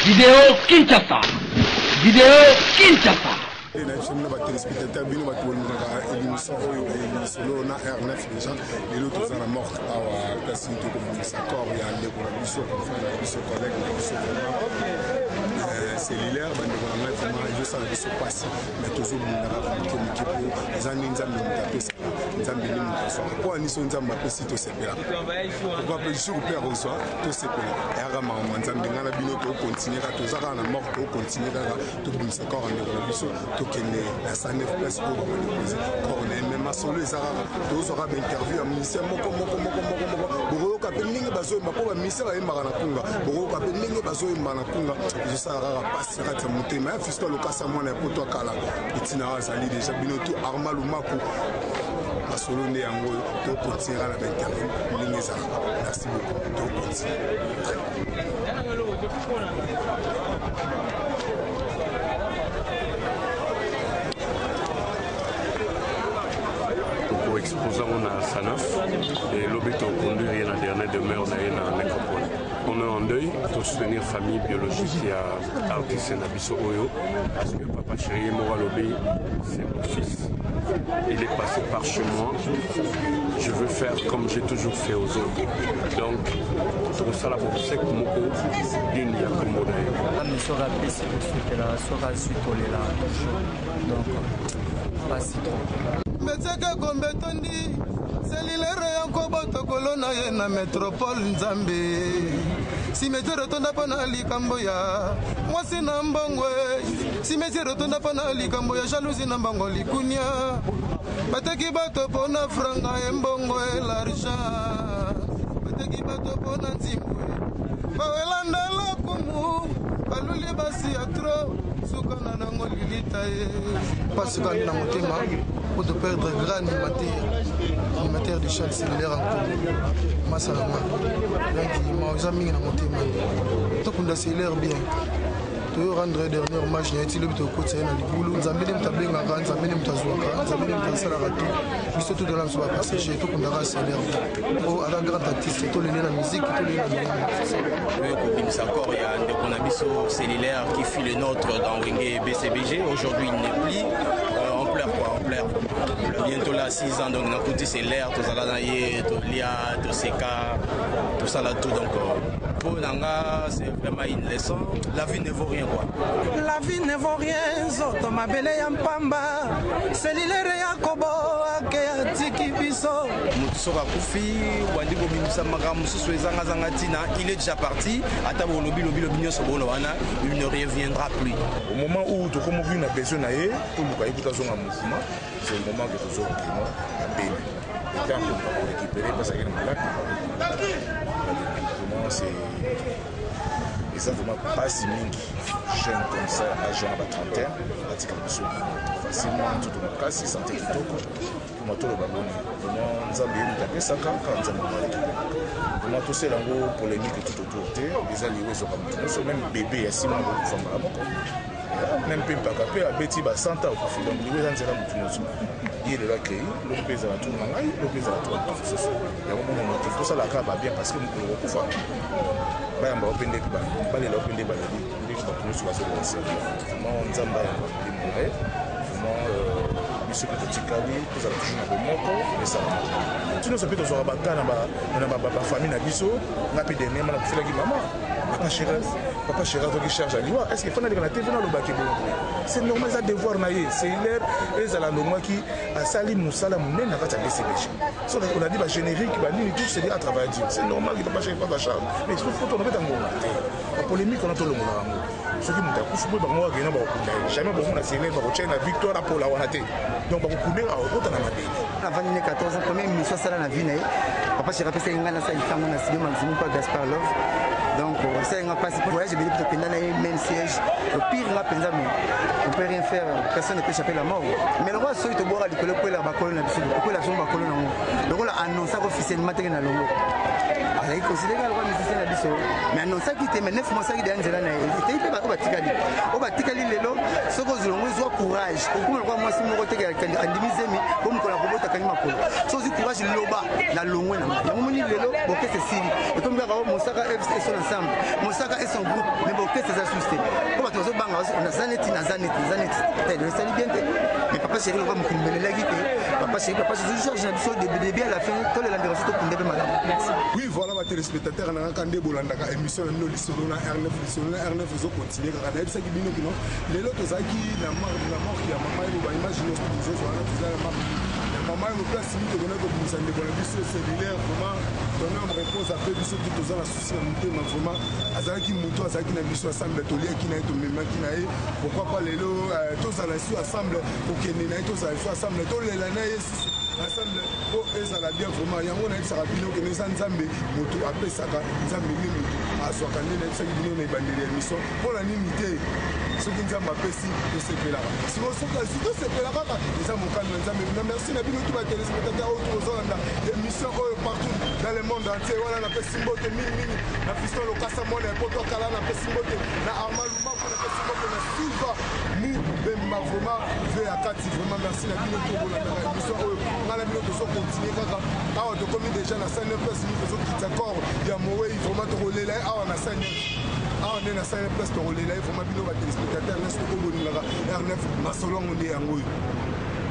Vidéo Kinshasa. Vidéo Kinshasa. Cellulaire, je sais que c'est passé, mais toujours les années pourquoi nous sommes en site au CPA? Pourquoi je suis au père au soir, tout CPA? Et à Rama, on s'en dit, on a bien continuer à tous à la mort, continuer à tout le monde corps en évolution, tout qui est la salle 9 places pour on est même à solo les arabes, tous aura bien interview à ministère, moko Boro Kapening Bazo, ma pauvre ministère et Maranakunga, Boro Kapening Bazo et Manakunga, je sais à passer à monter, mais fiscal au cas à moi, pour toi, Kala, Itinara Zali, déjà Binoto, Armal ou Mako. Solo né en gros, tout continuer à la interview, merci beaucoup, tout continuer. Pour exposer on a Sanof et l'objet au conduire la dernière demeure dans la nécropole. On est en deuil pour soutenir famille biologique et artiste Nabiso Oyo parce que papa chéri Moralobi c'est mon fils. Il est passé par chez moi. Je veux faire comme j'ai toujours fait aux autres. Donc, pour ça, la bourse, c'est comme il y a comme modèle. Je suis rappelé si vous souhaitez la soirée suite au là. Donc, pas si trop. Mais c'est que comme Betondi, c'est l'île encore votre colonne na métropole Nzambé. Si mes retourne pas na likamboya, moi c'est Nambongwe. Si mes retourne pas na likamboya, jalousie Nambango likunya. Bateki bato pona franga embongo l'argent. Bateki bato pona nzimwe. Bawelanda la kumu, baluli basi atro, sukana nango lilita ye. Parce que na motema, pour de perdre grand animateur de chaîne cellulaire en Congo. Masalama. Donc il m'a jamais na motema. Tout pour cellulaire bien. To rendre dernier hommage na etile bito ko tsena libulu nzambele mtabenga nga nzambele mtazwaka nzambele mtasala ratu biso tout dans l'ensemble passager to kundaka célèbre o ala grand artiste to lele na musique to lele na musique le Kobimsa encore il y a ndeko na biso cellulaire qui fut le nôtre dans Wenge BCBG aujourd'hui il n'est plus on pleure quoi on pleure bientôt là 6 ans donc na côté c'est l'air to zala na ye to lia to seka tout ça là tout donc pour Nanga c'est vraiment une leçon la vie ne vaut rien quoi. La vie ne vaut rien, zoto mabele ya mpamba. Selilere ya kobo ake ya tiki biso. Mutusoka kufi, wandiko bimisa makamu susu ezanga zanga tina, il est déjà parti. Atabo lobi nyonso bono wana, il ne reviendra plus. Au moment où tu comme vu na besoin na ye, pour nous écouter son mouvement, c'est le moment que tu auras vraiment à peine. Et quand on va récupérer parce qu'il est malade. C'est et ça vraiment pas si mingi jeune comme ça à jeune à 30 ans pratique facilement tout le cas si santé kitoko pour tout le baboni vraiment nzambe mutapé saka quand nzambe vraiment tout c'est lango polémique tout autour des alliés sont comme tout même bébé à 6 mois de femme même pas capé à beti ba 100 ans au film donc les gens mutunoso il est là créé le pèse à tout mangai le pèse à tout il y a un moment tout ça la cave bien parce que nous pouvons pas bayamba opende ba bale la opende ba ndi ko tunu suka so bonse mo nzamba ya limure mo biso ko tikali ko za tuna ko moko esa tunu so pito so bakana ba famille na biso ngapi dernier mala kufela ki mama papa chéri to qui cherche à liwa est-ce qu'il faut na na TV na lo baki c'est normal ça devoir na ye c'est l'air et ça la longwa qui a sali musala munene na kata BCBG so on a dit ba générique ba ni tout c'est à travers Dieu c'est normal que papa chéri pas ta charge mais il faut on mettre en ngoma la polémique on a tout le monde là ce qui m'ta kufu ba ngwa ke na ba ko jamais ba mona c'est ba ko chena victoire pour la wana te donc ba ko kundela o ta na mate avant 2014 première émission ça na vie na papa chéri pesa ngana sa ifango na studio maximum pas Gaspard Love. Donc, ça n'a pas de voyage, mais il y a même siège. Le pire, on ne peut rien faire, personne ne peut échapper à la mort. Mais le roi, c'est de boire à l'école pour la colonne, pour la chambre à colonne. Donc, on a annoncé officiellement que la longue. Il considère le roi musicien à Bisso. Mais annoncé qu'il était 9 mois, il était en Zélande. Il était pas au Batikali. Au Batikali, ce que vous avez courage. Comme le roi, moi, si vous avez un demi-semi, comme on a robot à Kanimako. So, du courage, il loba, la longue. Il y a un moment où il est là, c'est Siri. Et comme il y a mon sac FC ensemble. Mosaka et son groupe mais l'orchestre ça susté pour bato zo banga on a zaneti le salut bien mais papa chéri on va me kumbelela gite papa chéri Georges Nabiso de début à la fin tout le lendemain surtout pour madame merci oui voilà ma téléspectateur na kande bolandaka émission no lisolo na R9 zo continuer kaka na ebisa kibino kino lelo tozaki na mort ya mama ebo ba imagine hospitalisé sur la maman me place limite de connaître comme ça ndeko na biso cellulaire vraiment ton homme repose après biso tout aux la souci na mutema vraiment azalaki muto azalaki na biso ensemble tolia ki na to mema ki na ye pourquoi pas lelo tous à la su ensemble pour que na tous à la su ensemble to lela na ye ensemble po ezala bien vraiment yango na ebisaka bino ke neza nzambe moto apesaka nzambe nini moto azwaka nde na ebisaki bino na ebandeli ya mission mpona nini te soki nzambe apesi tosepelaka soki tosepela kaka eza mokano na nzambe na merci na bino tu batelespectateur oyo tozolanda émission oyo partout dans le monde entier wana napesi mbote mingimingi na fiston lokasa mwana epoto kala napesi mbote na armand lumaku napesi mbote na silva mu bemba vraiment ve ya kati vraiment merci na bino tobolandaka émission oyo ngana bino tozokontinue kaka awa tokomi déjà na scène place bino tozokita corps ya mowei vraiment tokolela ye awa na scène awa nde na scène place tokolela ye vraiment bino batelespectateur nyonso tokobolingaka R9 masolongo nde yango oyo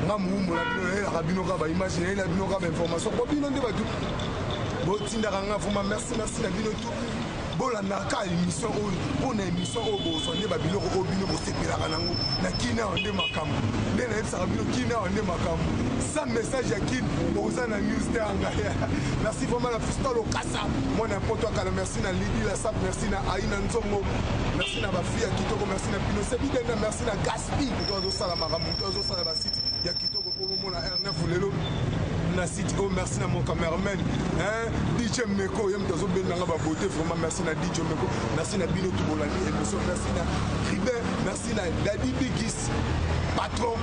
nga moumbola bino nayelaka bino kaka baimage nayela bino kaka bainformation po bino nde batu botindaka nga vraiment merci na bino tu bolandaka émission oyo mpona émission oyo bozwa nde babiloko oyo bino bosepelaka nango na kini awa nde makambo nde nayebisaka bino kini awa nde makambo sans message ya kini oza na news te anga merci vraiment na fiston lokasa mwana poto akala merci na lidi la sap merci na aina nzongo merci na bafille ya kitoko merci na pino sebidena merci na gaspi moto azosala makambo moto azosala basite ya kitoko po bomona R9 lelo na site oyo merci na mon cameraman DJ Meko ye moto azobendanga babote vraiment merci na DJ Meko merci na bino tobolandi émission merci na Ribe merci na Dadi Bigis patron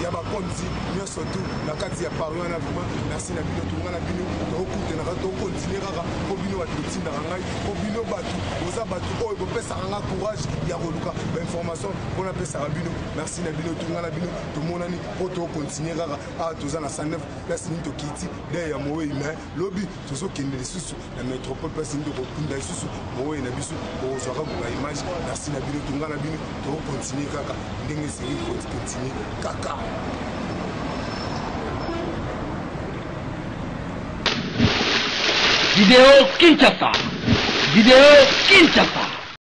ya bakonzi nyonso tu na kati ya pari wana vraiment merci na bino tonga na bino tokokutenaka tokontinue kaka mpo bino bato totindaka ngai mpo bino bato oza bato oyo bopesaka nga courage ya koluka bainformation mpo napesaka bino merci na bino tonga na bino tomonani mpo tokontinue kaka awa toza na 109 place nini tokiti de ya mowei me lobi tozokende lisusu na métropole place nini tokokunda lisusu mowei na biso kozwaka koka image merci na bino tonga na bino tokokontinue kaka ndenge esengeli kokontinue kaka Vidéo Kinshasa.